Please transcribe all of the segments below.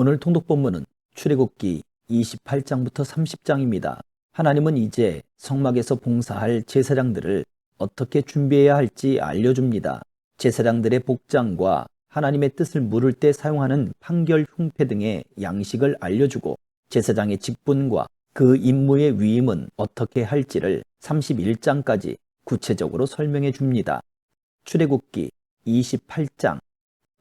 오늘 통독 본문은 출애굽기 28장부터 30장입니다. 하나님은 이제 성막에서 봉사할 제사장들을 어떻게 준비해야 할지 알려줍니다. 제사장들의 복장과 하나님의 뜻을 물을 때 사용하는 판결 흉패 등의 양식을 알려주고 제사장의 직분과 그 임무의 위임은 어떻게 할지를 31장까지 구체적으로 설명해 줍니다. 출애굽기 28장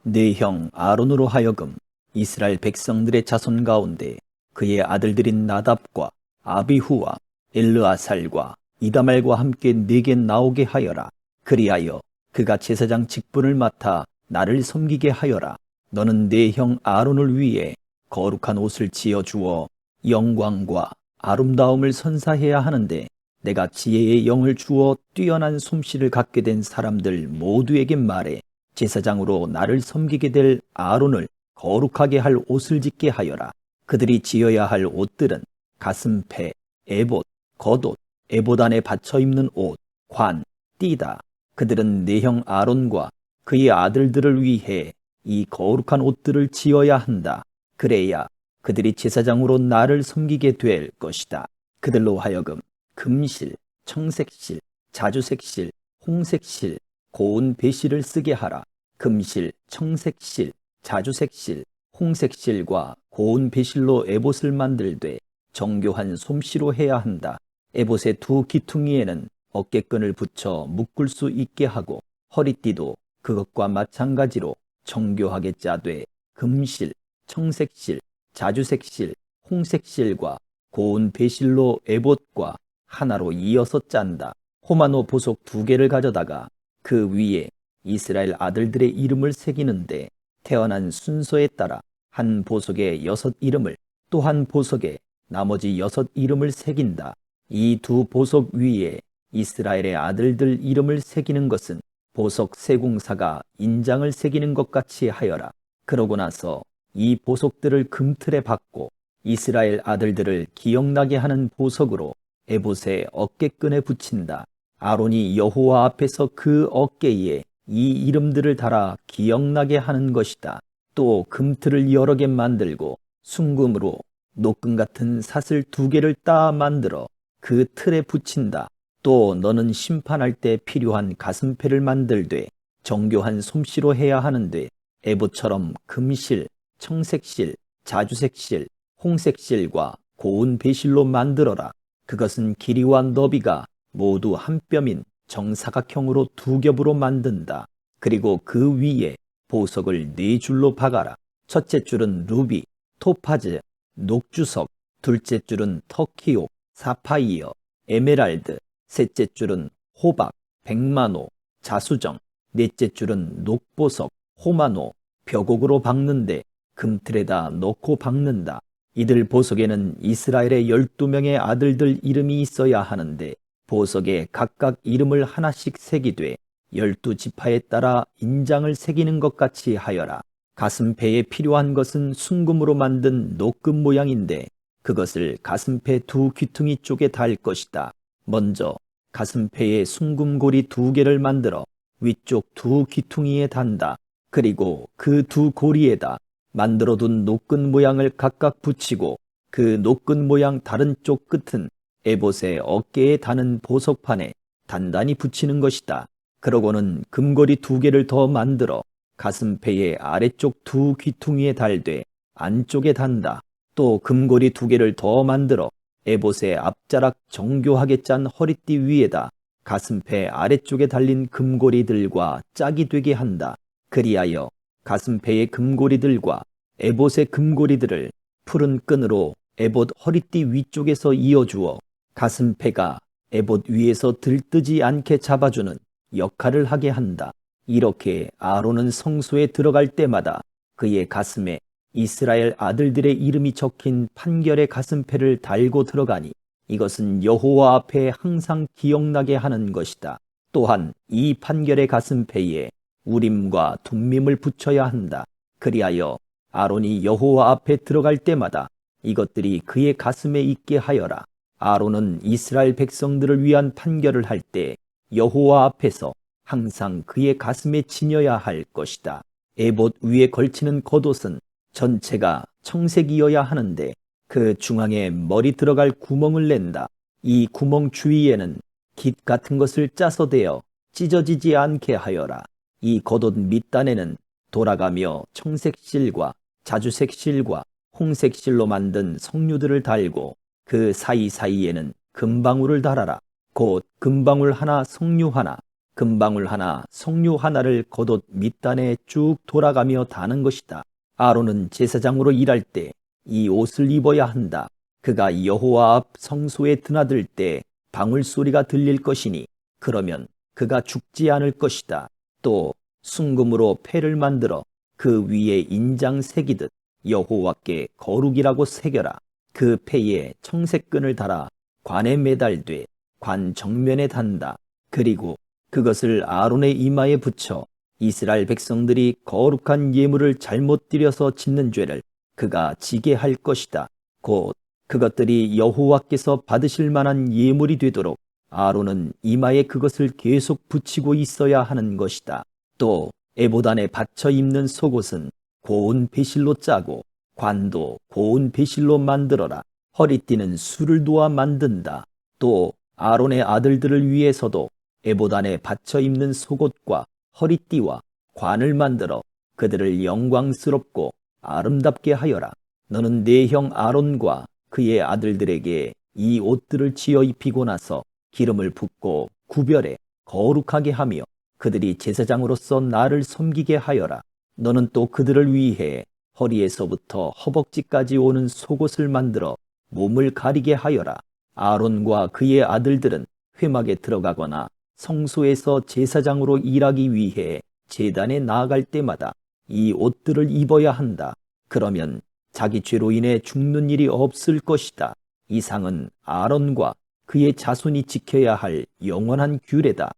네 형 아론으로 하여금 이스라엘 백성들의 자손 가운데 그의 아들들인 나답과 아비후와 엘르아살과 이다말과 함께 내게 나오게 하여라. 그리하여 그가 제사장 직분을 맡아 나를 섬기게 하여라. 너는 네 형 아론을 위해 거룩한 옷을 지어 주어 영광과 아름다움을 선사해야 하는데, 내가 지혜의 영을 주어 뛰어난 솜씨를 갖게 된 사람들 모두에게 말해 제사장으로 나를 섬기게 될 아론을 거룩하게 할 옷을 짓게 하여라. 그들이 지어야 할 옷들은 가슴패, 에봇, 겉옷, 에봇 안에 받쳐 입는 옷, 관, 띠다. 그들은 네 형 아론과 그의 아들들을 위해 이 거룩한 옷들을 지어야 한다. 그래야 그들이 제사장으로 나를 섬기게 될 것이다. 그들로 하여금 금실, 청색실, 자주색실, 홍색실, 고운 배실을 쓰게 하라. 금실, 청색실, 자주색실, 홍색실과 고운 배실로 에봇을 만들되 정교한 솜씨로 해야 한다. 에봇의 두 귀퉁이에는 어깨끈을 붙여 묶을 수 있게 하고 허리띠도 그것과 마찬가지로 정교하게 짜되 금실, 청색실, 자주색실, 홍색실과 고운 배실로 에봇과 하나로 이어서 짠다. 호마노 보석 2개를 가져다가 그 위에 이스라엘 아들들의 이름을 새기는데 태어난 순서에 따라 한 보석에 6 이름을, 또 한 보석에 나머지 6 이름을 새긴다. 이 두 보석 위에 이스라엘의 아들들 이름을 새기는 것은 보석 세공사가 인장을 새기는 것 같이 하여라. 그러고 나서 이 보석들을 금틀에 박고 이스라엘 아들들을 기억나게 하는 보석으로 에봇의 어깨끈에 붙인다. 아론이 여호와 앞에서 그 어깨에 이 이름들을 달아 기억나게 하는 것이다. 또 금틀을 여러 개 만들고 순금으로 노끈 같은 사슬 2개를 따 만들어 그 틀에 붙인다. 또 너는 심판할 때 필요한 가슴패를 만들되 정교한 솜씨로 해야 하는데 에봇처럼 금실, 청색실, 자주색실, 홍색실과 고운 배실로 만들어라. 그것은 길이와 너비가 모두 한 뼘인 정사각형으로 2겹으로 만든다. 그리고 그 위에 보석을 4줄로 박아라. 첫째 줄은 루비, 토파즈, 녹주석, 둘째 줄은 터키옥, 사파이어, 에메랄드, 셋째 줄은 호박, 백마노, 자수정, 넷째 줄은 녹보석, 호마노, 벽옥으로 박는데 금틀에다 넣고 박는다. 이들 보석에는 이스라엘의 12명의 아들들 이름이 있어야 하는데 보석에 각각 이름을 하나씩 새기되 12지파에 따라 인장을 새기는 것 같이 하여라. 가슴패에 필요한 것은 순금으로 만든 노끈 모양인데 그것을 가슴패 2 귀퉁이 쪽에 달 것이다. 먼저 가슴패에 순금고리 2개를 만들어 위쪽 2 귀퉁이에 단다. 그리고 그 2 고리에다 만들어둔 노끈 모양을 각각 붙이고 그 노끈 모양 다른 쪽 끝은 에봇의 어깨에 다는 보석판에 단단히 붙이는 것이다. 그러고는 금고리 2개를 더 만들어 가슴패의 아래쪽 2 귀퉁이에 달되 안쪽에 단다. 또 금고리 2개를 더 만들어 에봇의 앞자락 정교하게 짠 허리띠 위에다 가슴패 아래쪽에 달린 금고리들과 짝이 되게 한다. 그리하여 가슴패의 금고리들과 에봇의 금고리들을 푸른 끈으로 에봇 허리띠 위쪽에서 이어주어 가슴패가 에봇 위에서 들뜨지 않게 잡아주는 역할을 하게 한다. 이렇게 아론은 성소에 들어갈 때마다 그의 가슴에 이스라엘 아들들의 이름이 적힌 판결의 가슴패를 달고 들어가니 이것은 여호와 앞에 항상 기억나게 하는 것이다. 또한 이 판결의 가슴패에 우림과 둠밈을 붙여야 한다. 그리하여 아론이 여호와 앞에 들어갈 때마다 이것들이 그의 가슴에 있게 하여라. 아론은 이스라엘 백성들을 위한 판결을 할 때 여호와 앞에서 항상 그의 가슴에 지녀야 할 것이다. 에봇 위에 걸치는 겉옷은 전체가 청색이어야 하는데 그 중앙에 머리 들어갈 구멍을 낸다. 이 구멍 주위에는 깃 같은 것을 짜서 대어 찢어지지 않게 하여라. 이 겉옷 밑단에는 돌아가며 청색 실과 자주색 실과 홍색 실로 만든 석류들을 달고 그 사이사이에는 금방울을 달아라. 곧 금방울 하나 석류 하나 금방울 하나 석류 하나를 겉옷 밑단에 쭉 돌아가며 다는 것이다. 아론은 제사장으로 일할 때 이 옷을 입어야 한다. 그가 여호와 앞 성소에 드나들 때 방울 소리가 들릴 것이니 그러면 그가 죽지 않을 것이다. 또 순금으로 패를 만들어 그 위에 인장 새기듯 여호와께 거룩이라고 새겨라. 그 패에 청색끈을 달아 관에 매달되 관 정면에 단다. 그리고 그것을 아론의 이마에 붙여 이스라엘 백성들이 거룩한 예물을 잘못 드려서 짓는 죄를 그가 지게 할 것이다. 곧 그것들이 여호와께서 받으실 만한 예물이 되도록 아론은 이마에 그것을 계속 붙이고 있어야 하는 것이다. 또 에봇 안에 받쳐 입는 속옷은 고운 배실로 짜고 관도 고운 배실로 만들어라. 허리띠는 수를 도와 만든다. 또 아론의 아들들을 위해서도 에봇 안에 받쳐 입는 속옷과 허리띠와 관을 만들어 그들을 영광스럽고 아름답게 하여라. 너는 네 형 아론과 그의 아들들에게 이 옷들을 지어 입히고 나서 기름을 붓고 구별해 거룩하게 하며 그들이 제사장으로서 나를 섬기게 하여라. 너는 또 그들을 위해 허리에서부터 허벅지까지 오는 속옷을 만들어 몸을 가리게 하여라. 아론과 그의 아들들은 회막에 들어가거나 성소에서 제사장으로 일하기 위해 제단에 나아갈 때마다 이 옷들을 입어야 한다. 그러면 자기 죄로 인해 죽는 일이 없을 것이다. 이상은 아론과 그의 자손이 지켜야 할 영원한 규례다.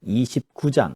29장.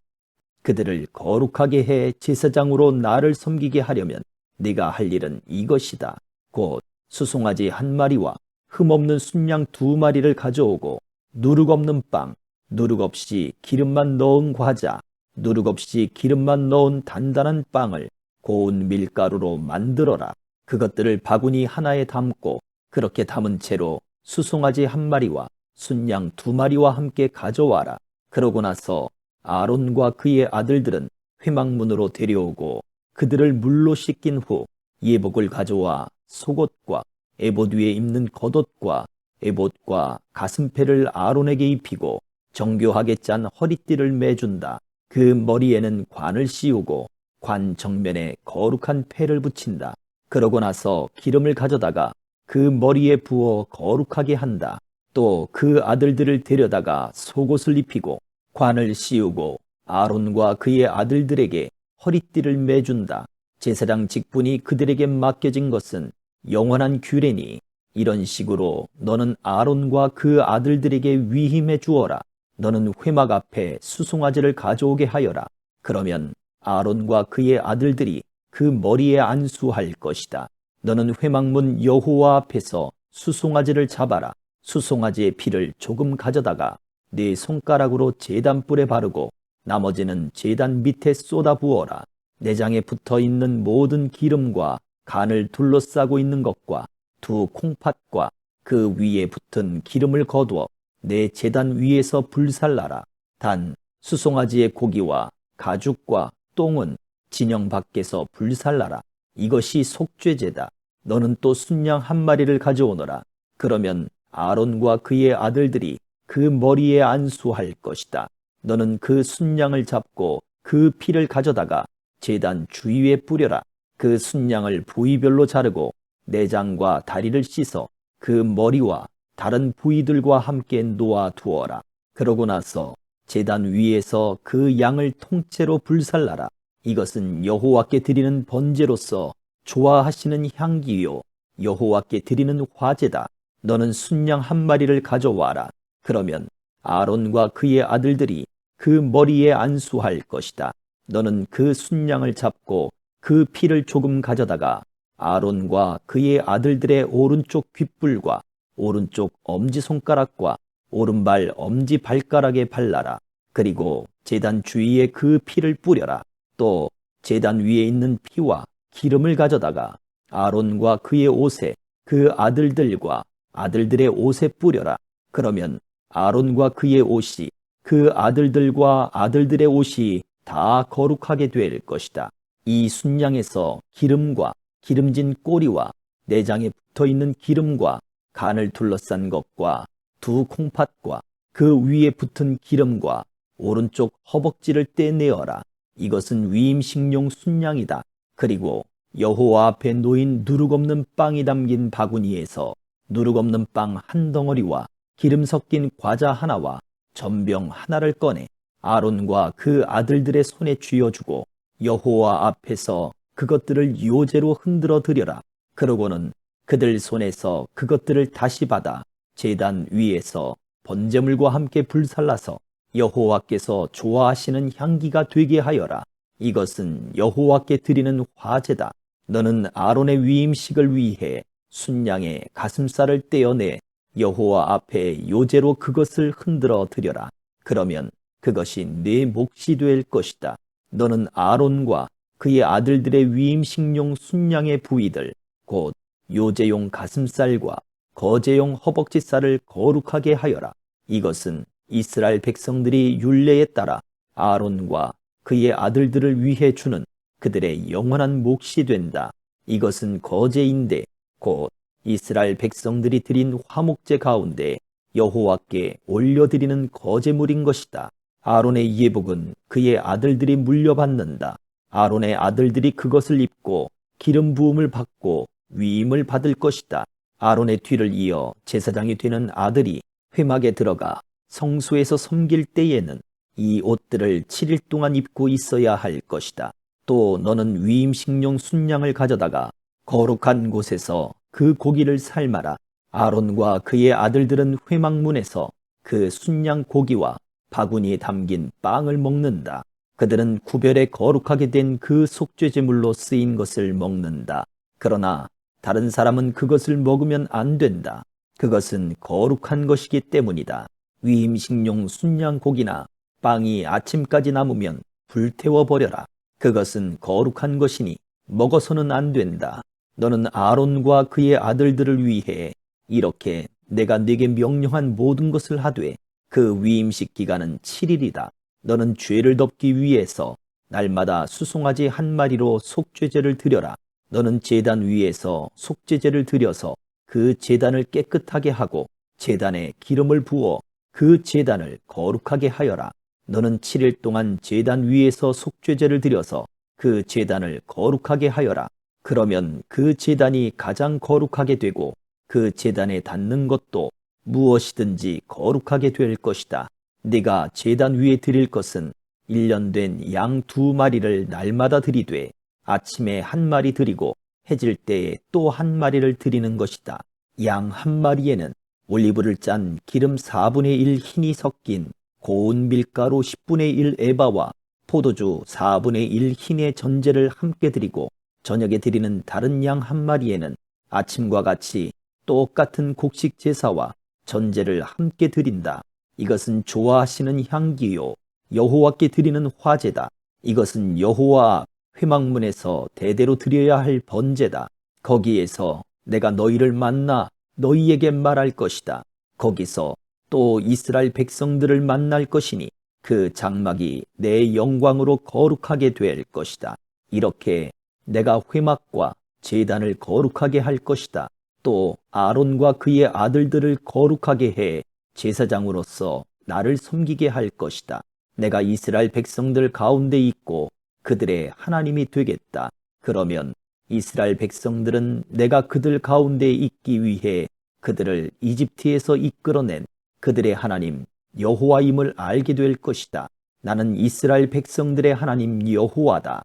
그들을 거룩하게 해 제사장으로 나를 섬기게 하려면 네가 할 일은 이것이다. 곧 수송아지 한 마리와 흠없는 순양 두 마리를 가져오고 누룩 없는 빵, 누룩 없이 기름만 넣은 과자, 누룩 없이 기름만 넣은 단단한 빵을 고운 밀가루로 만들어라. 그것들을 바구니 하나에 담고 그렇게 담은 채로 수송아지 한 마리와 순양 두 마리와 함께 가져와라. 그러고 나서 아론과 그의 아들들은 회막문으로 데려오고 그들을 물로 씻긴 후 예복을 가져와 속옷과 에봇 위에 입는 겉옷과 에봇과 가슴패를 아론에게 입히고 정교하게 짠 허리띠를 매준다. 그 머리에는 관을 씌우고 관 정면에 거룩한 패를 붙인다. 그러고 나서 기름을 가져다가 그 머리에 부어 거룩하게 한다. 또 그 아들들을 데려다가 속옷을 입히고 관을 씌우고 아론과 그의 아들들에게 허리띠를 매준다. 제사장 직분이 그들에게 맡겨진 것은 영원한 규례니 이런 식으로 너는 아론과 그 아들들에게 위임해 주어라. 너는 회막 앞에 수송아지를 가져오게 하여라. 그러면 아론과 그의 아들들이 그 머리에 안수할 것이다. 너는 회막문 여호와 앞에서 수송아지를 잡아라. 수송아지의 피를 조금 가져다가 네 손가락으로 제단불에 바르고 나머지는 제단 밑에 쏟아 부어라. 내장에 붙어 있는 모든 기름과 간을 둘러싸고 있는 것과 두 콩팥과 그 위에 붙은 기름을 거두어 내 제단 위에서 불살라라. 단 수송아지의 고기와 가죽과 똥은 진영 밖에서 불살라라. 이것이 속죄제다. 너는 또 순양 한 마리를 가져오너라. 그러면 아론과 그의 아들들이 그 머리에 안수할 것이다. 너는 그 순양을 잡고 그 피를 가져다가 제단 주위에 뿌려라. 그 순양을 부위별로 자르고 내장과 다리를 씻어 그 머리와 다른 부위들과 함께 놓아 두어라. 그러고 나서 제단 위에서 그 양을 통째로 불살라라. 이것은 여호와께 드리는 번제로서 좋아하시는 향기요 여호와께 드리는 화제다. 너는 순양 한 마리를 가져와라. 그러면 아론과 그의 아들들이 그 머리에 안수할 것이다. 너는 그 순양을 잡고 그 피를 조금 가져다가 아론과 그의 아들들의 오른쪽 귓불과 오른쪽 엄지손가락과 오른발 엄지발가락에 발라라. 그리고 제단 주위에 그 피를 뿌려라. 또 제단 위에 있는 피와 기름을 가져다가 아론과 그의 옷에 그 아들들과 아들들의 옷에 뿌려라. 그러면 아론과 그의 옷이 그 아들들과 아들들의 옷이 다 거룩하게 될 것이다. 이 순양에서 기름과 기름진 꼬리와 내장에 붙어있는 기름과 간을 둘러싼 것과 두 콩팥과 그 위에 붙은 기름과 오른쪽 허벅지를 떼내어라. 이것은 위임식용 순양이다. 그리고 여호와 앞에 놓인 누룩없는 빵이 담긴 바구니에서 누룩없는 빵 한 덩어리와 기름 섞인 과자 하나와 전병 하나를 꺼내 아론과 그 아들들의 손에 쥐어주고 여호와 앞에서 그것들을 요제로 흔들어 드려라. 그러고는 그들 손에서 그것들을 다시 받아 제단 위에서 번제물과 함께 불살라서 여호와께서 좋아하시는 향기가 되게 하여라. 이것은 여호와께 드리는 화제다. 너는 아론의 위임식을 위해 순양의 가슴살을 떼어내 여호와 앞에 요제로 그것을 흔들어 드려라. 그러면 그것이 네 몫이 될 것이다. 너는 아론과 그의 아들들의 위임식용 순양의 부위들 곧 요제용 가슴살과 거제용 허벅지살을 거룩하게 하여라. 이것은 이스라엘 백성들이 율례에 따라 아론과 그의 아들들을 위해 주는 그들의 영원한 몫이 된다. 이것은 거제인데 곧 이스라엘 백성들이 드린 화목제 가운데 여호와께 올려드리는 거제물인 것이다. 아론의 예복은 그의 아들들이 물려받는다. 아론의 아들들이 그것을 입고 기름 부음을 받고 위임을 받을 것이다. 아론의 뒤를 이어 제사장이 되는 아들이 회막에 들어가 성소에서 섬길 때에는 이 옷들을 7일 동안 입고 있어야 할 것이다. 또 너는 위임식용 순양을 가져다가 거룩한 곳에서 그 고기를 삶아라. 아론과 그의 아들들은 회막문에서 그 순양 고기와 바구니에 담긴 빵을 먹는다. 그들은 구별에 거룩하게 된 그 속죄제물로 쓰인 것을 먹는다. 그러나 다른 사람은 그것을 먹으면 안 된다. 그것은 거룩한 것이기 때문이다. 위임식용 순양 고기나 빵이 아침까지 남으면 불태워 버려라. 그것은 거룩한 것이니 먹어서는 안 된다. 너는 아론과 그의 아들들을 위해 이렇게 내가 네게 명령한 모든 것을 하되 그 위임식 기간은 7일이다. 너는 죄를 덮기 위해서 날마다 수송아지 한 마리로 속죄제를 드려라. 너는 제단 위에서 속죄제를 드려서 그 제단을 깨끗하게 하고 제단에 기름을 부어 그 제단을 거룩하게 하여라. 너는 7일 동안 제단 위에서 속죄제를 드려서 그 제단을 거룩하게 하여라. 그러면 그 제단이 가장 거룩하게 되고 그 제단에 닿는 것도 무엇이든지 거룩하게 될 것이다. 네가 제단 위에 드릴 것은 1년 된 양 2마리를 날마다 드리되 아침에 1마리 드리고 해질 때에 또 1마리를 드리는 것이다. 양 1마리에는 올리브를 짠 기름 4분의 1 흰이 섞인 고운 밀가루 10분의 1 에바와 포도주 4분의 1 흰의 전제를 함께 드리고 저녁에 드리는 다른 양 1마리에는 아침과 같이 똑같은 곡식 제사와 전제를 함께 드린다. 이것은 좋아하시는 향기요 여호와께 드리는 화제다. 이것은 여호와 회막문에서 대대로 드려야 할 번제다. 거기에서 내가 너희를 만나 너희에게 말할 것이다. 거기서 또 이스라엘 백성들을 만날 것이니 그 장막이 내 영광으로 거룩하게 될 것이다. 이렇게 내가 회막과 제단을 거룩하게 할 것이다. 또 아론과 그의 아들들을 거룩하게 해 제사장으로서 나를 섬기게 할 것이다. 내가 이스라엘 백성들 가운데 있고 그들의 하나님이 되겠다. 그러면 이스라엘 백성들은 내가 그들 가운데 있기 위해 그들을 이집트에서 이끌어낸 그들의 하나님 여호와임을 알게 될 것이다. 나는 이스라엘 백성들의 하나님 여호와다.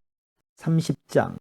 30장.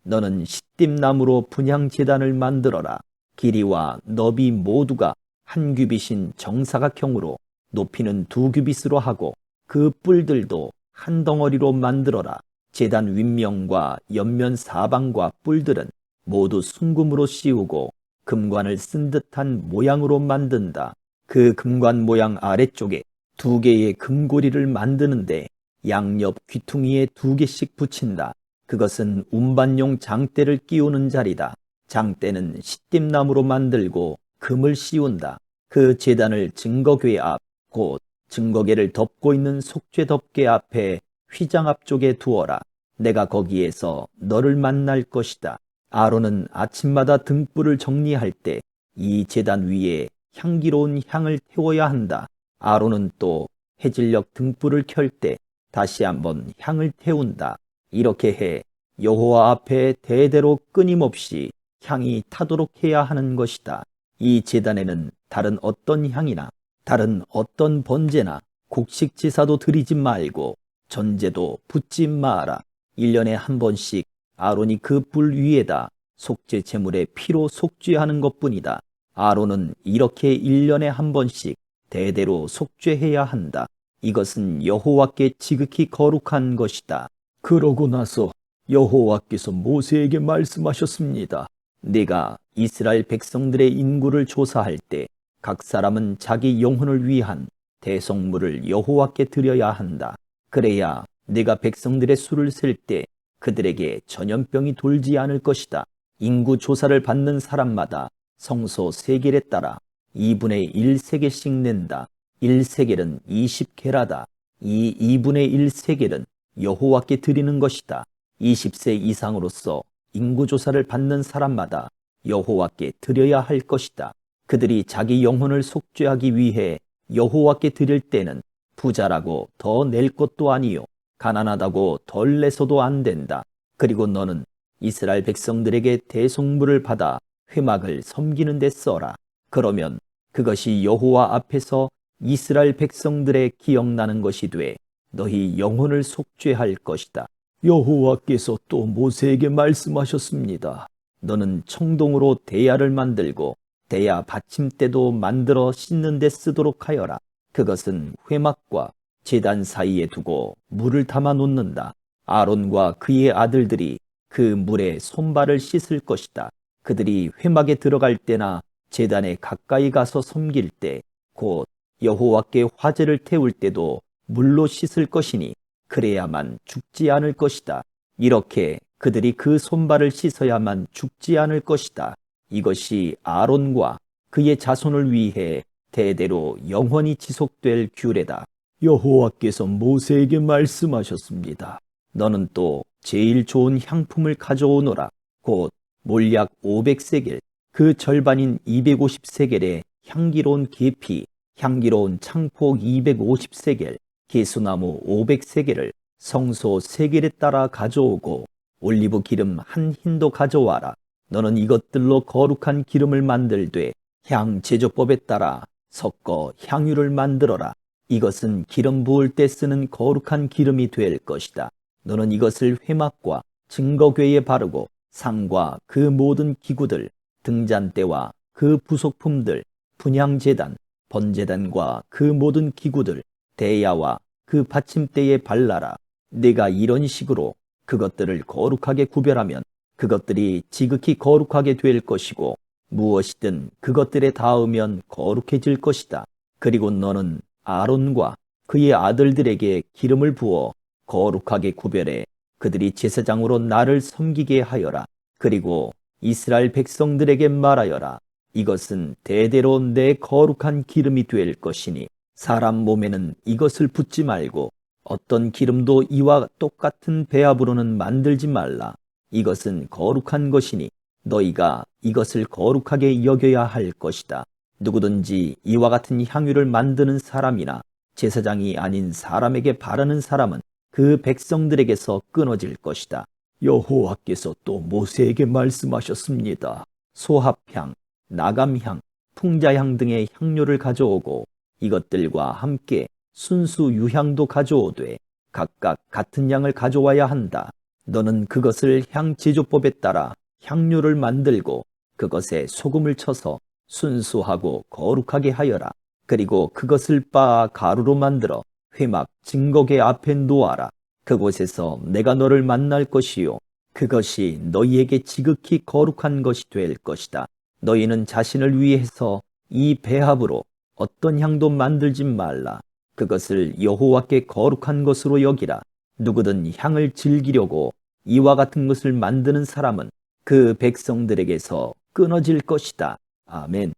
너는 시띠나무로 분향제단을 만들어라. 길이와 너비 모두가 한 규빗인 정사각형으로 높이는 2규빗으로 하고 그 뿔들도 한 덩어리로 만들어라. 제단 윗면과 옆면 사방과 뿔들은 모두 순금으로 씌우고 금관을 쓴 듯한 모양으로 만든다. 그 금관 모양 아래쪽에 2개의 금고리를 만드는데 양옆 귀퉁이에 2개씩 붙인다. 그것은 운반용 장대를 끼우는 자리다. 장대는 시띠나무로 만들고 금을 씌운다. 그 제단을 증거궤 앞, 곧 증거궤를 덮고 있는 속죄 덮개 앞에 휘장 앞쪽에 두어라. 내가 거기에서 너를 만날 것이다. 아론은 아침마다 등불을 정리할 때 이 제단 위에 향기로운 향을 태워야 한다. 아론은 또 해질녘 등불을 켤 때 다시 한번 향을 태운다. 이렇게 해 여호와 앞에 대대로 끊임없이 향이 타도록 해야 하는 것이다. 이 제단에는 다른 어떤 향이나 다른 어떤 번제나 곡식 제사도 드리지 말고 전제도 붓지 마라. 1년에 한 번씩 아론이 그 불 위에다 속죄 제물의 피로 속죄하는 것뿐이다. 아론은 이렇게 1년에 한 번씩 대대로 속죄해야 한다. 이것은 여호와께 지극히 거룩한 것이다. 그러고 나서 여호와께서 모세에게 말씀하셨습니다. 네가 이스라엘 백성들의 인구를 조사할 때 각 사람은 자기 영혼을 위한 대속물을 여호와께 드려야 한다. 그래야 네가 백성들의 수를 셀 때 그들에게 전염병이 돌지 않을 것이다. 인구 조사를 받는 사람마다 성소 세겔에 따라 2분의 1세겔씩 낸다. 1세겔은 20게라다. 이 2분의 1세겔은 여호와께 드리는 것이다. 20세 이상으로서 인구조사를 받는 사람마다 여호와께 드려야 할 것이다. 그들이 자기 영혼을 속죄하기 위해 여호와께 드릴 때는 부자라고 더 낼 것도 아니요 가난하다고 덜 내서도 안 된다. 그리고 너는 이스라엘 백성들에게 대속물을 받아 회막을 섬기는 데 써라. 그러면 그것이 여호와 앞에서 이스라엘 백성들의 기억나는 것이 돼 너희 영혼을 속죄할 것이다. 여호와께서 또 모세에게 말씀하셨습니다. 너는 청동으로 대야를 만들고 대야 받침대도 만들어 씻는 데 쓰도록 하여라. 그것은 회막과 제단 사이에 두고 물을 담아 놓는다. 아론과 그의 아들들이 그 물에 손발을 씻을 것이다. 그들이 회막에 들어갈 때나 제단에 가까이 가서 섬길 때 곧 여호와께 화제를 태울 때도 물로 씻을 것이니 그래야만 죽지 않을 것이다. 이렇게 그들이 그 손발을 씻어야만 죽지 않을 것이다. 이것이 아론과 그의 자손을 위해 대대로 영원히 지속될 규례다. 여호와께서 모세에게 말씀하셨습니다. 너는 또 제일 좋은 향품을 가져오너라. 곧 몰약 500세겔, 그 절반인 250세겔의 향기로운 계피, 향기로운 창폭 250세겔, 개수나무 500세겔을 성소 세겔에 따라 가져오고 올리브 기름 한 흰도 가져와라. 너는 이것들로 거룩한 기름을 만들되 향 제조법에 따라 섞어 향유를 만들어라. 이것은 기름 부을 때 쓰는 거룩한 기름이 될 것이다. 너는 이것을 회막과 증거궤에 바르고 상과 그 모든 기구들, 등잔대와 그 부속품들, 분향제단, 번제단과 그 모든 기구들, 대야와 그 받침대에 발라라. 네가 이런 식으로 그것들을 거룩하게 구별하면 그것들이 지극히 거룩하게 될 것이고 무엇이든 그것들에 닿으면 거룩해질 것이다. 그리고 너는 아론과 그의 아들들에게 기름을 부어 거룩하게 구별해 그들이 제사장으로 나를 섬기게 하여라. 그리고 이스라엘 백성들에게 말하여라. 이것은 대대로 내 거룩한 기름이 될 것이니 사람 몸에는 이것을 붓지 말고 어떤 기름도 이와 똑같은 배합으로는 만들지 말라. 이것은 거룩한 것이니 너희가 이것을 거룩하게 여겨야 할 것이다. 누구든지 이와 같은 향유를 만드는 사람이나 제사장이 아닌 사람에게 바르는 사람은 그 백성들에게서 끊어질 것이다. 여호와께서 또 모세에게 말씀하셨습니다. 소합향, 나감향, 풍자향 등의 향료를 가져오고 이것들과 함께 순수 유향도 가져오되 각각 같은 양을 가져와야 한다. 너는 그것을 향 제조법에 따라 향료를 만들고 그것에 소금을 쳐서 순수하고 거룩하게 하여라. 그리고 그것을 빻아 가루로 만들어 회막 증거궤 앞에 놓아라. 그곳에서 내가 너를 만날 것이요 그것이 너희에게 지극히 거룩한 것이 될 것이다. 너희는 자신을 위해서 이 배합으로 어떤 향도 만들지 말라. 그것을 여호와께 거룩한 것으로 여기라. 누구든 향을 즐기려고 이와 같은 것을 만드는 사람은 그 백성들에게서 끊어질 것이다. 아멘.